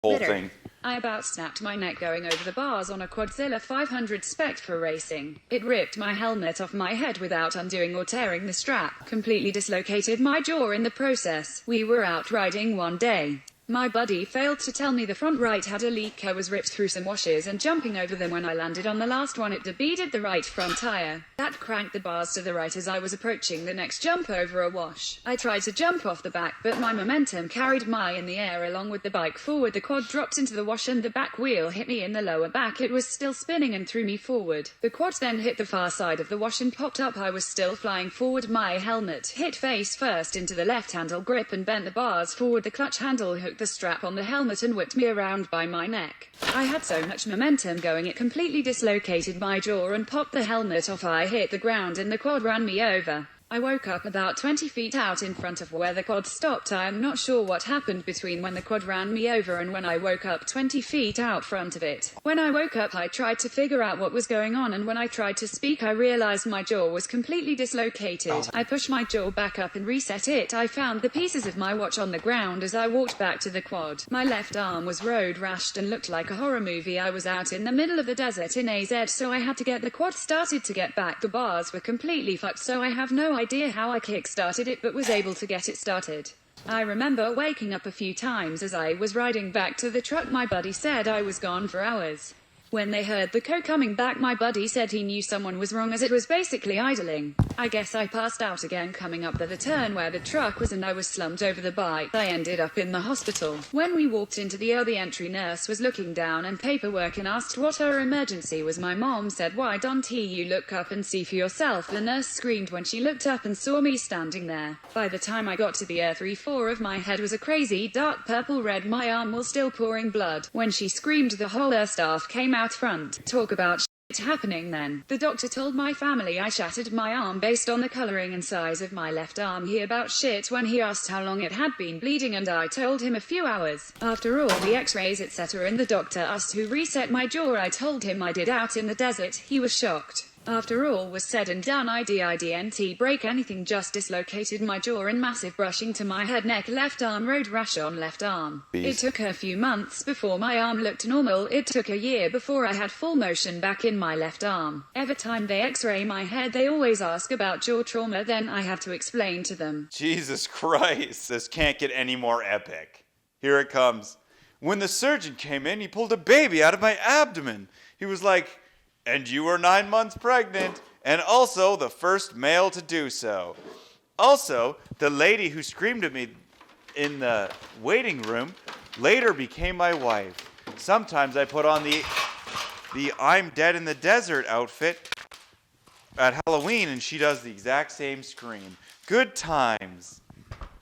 whole thing. I about snapped my neck going over the bars on a Quadzilla 500 spec for racing. It ripped my helmet off my head without undoing or tearing the strap, completely dislocated my jaw in the process. We were out riding one day. My buddy failed to tell me the front right had a leak. I was ripped through some washes and jumping over them. When I landed on the last one, it debeded the right front tire. That cranked the bars to the right as I was approaching the next jump over a wash. I tried to jump off the back, but my momentum carried me in the air along with the bike forward. The quad dropped into the wash and the back wheel hit me in the lower back. It was still spinning and threw me forward. The quad then hit the far side of the wash and popped up. I was still flying forward. My helmet hit face first into the left handle grip and bent the bars forward. The clutch handle hooked the strap on the helmet and whipped me around by my neck. I had so much momentum going it completely dislocated my jaw and popped the helmet off. I hit the ground and the quad ran me over. I woke up about 20 feet out in front of where the quad stopped. I am not sure what happened between when the quad ran me over and when I woke up 20 feet out front of it. When I woke up, I tried to figure out what was going on, and when I tried to speak, I realized my jaw was completely dislocated. I pushed my jaw back up and reset it. I found the pieces of my watch on the ground as I walked back to the quad. My left arm was road rashed and looked like a horror movie. I was out in the middle of the desert in AZ, so I had to get the quad started to get back. The bars were completely fucked, so I have no idea how I kick-started it, but was able to get it started. I remember waking up a few times as I was riding back to the truck. My buddy said I was gone for hours. When they heard the co coming back, my buddy said he knew someone was wrong as it was basically idling. I guess I passed out again coming up the turn where the truck was and I was slumped over the bike. I ended up in the hospital. When we walked into the entry nurse was looking down and paperwork and asked what her emergency was. My mom said, "Why don't you look up and see for yourself?" The nurse screamed when she looked up and saw me standing there. By the time I got to the 3/4 of my head was a crazy dark purple red. My arm was still pouring blood. When she screamed, the whole staff came out front. Talk about shit happening then. The doctor told my family I shattered my arm based on the coloring and size of my left arm. He about shit when he asked how long it had been bleeding, and I told him a few hours. After all the x-rays etc. and the doctor asked who reset my jaw, I told him I did out in the desert. He was shocked. After all was said and done, I didn't break anything, just dislocated my jaw and massive brushing to my head, neck, left arm, road rash on left arm. It took a few months before my arm looked normal. It took a year before I had full motion back in my left arm. Every time they x-ray my head, they always ask about jaw trauma, then I have to explain to them. Jesus Christ, this can't get any more epic. Here it comes. When the surgeon came in, he pulled a baby out of my abdomen. He was like, "And you were 9 months pregnant, and also the first male to do so." Also, the lady who screamed at me in the waiting room later became my wife. Sometimes I put on the I'm Dead in the Desert outfit at Halloween, and she does the exact same scream. Good times.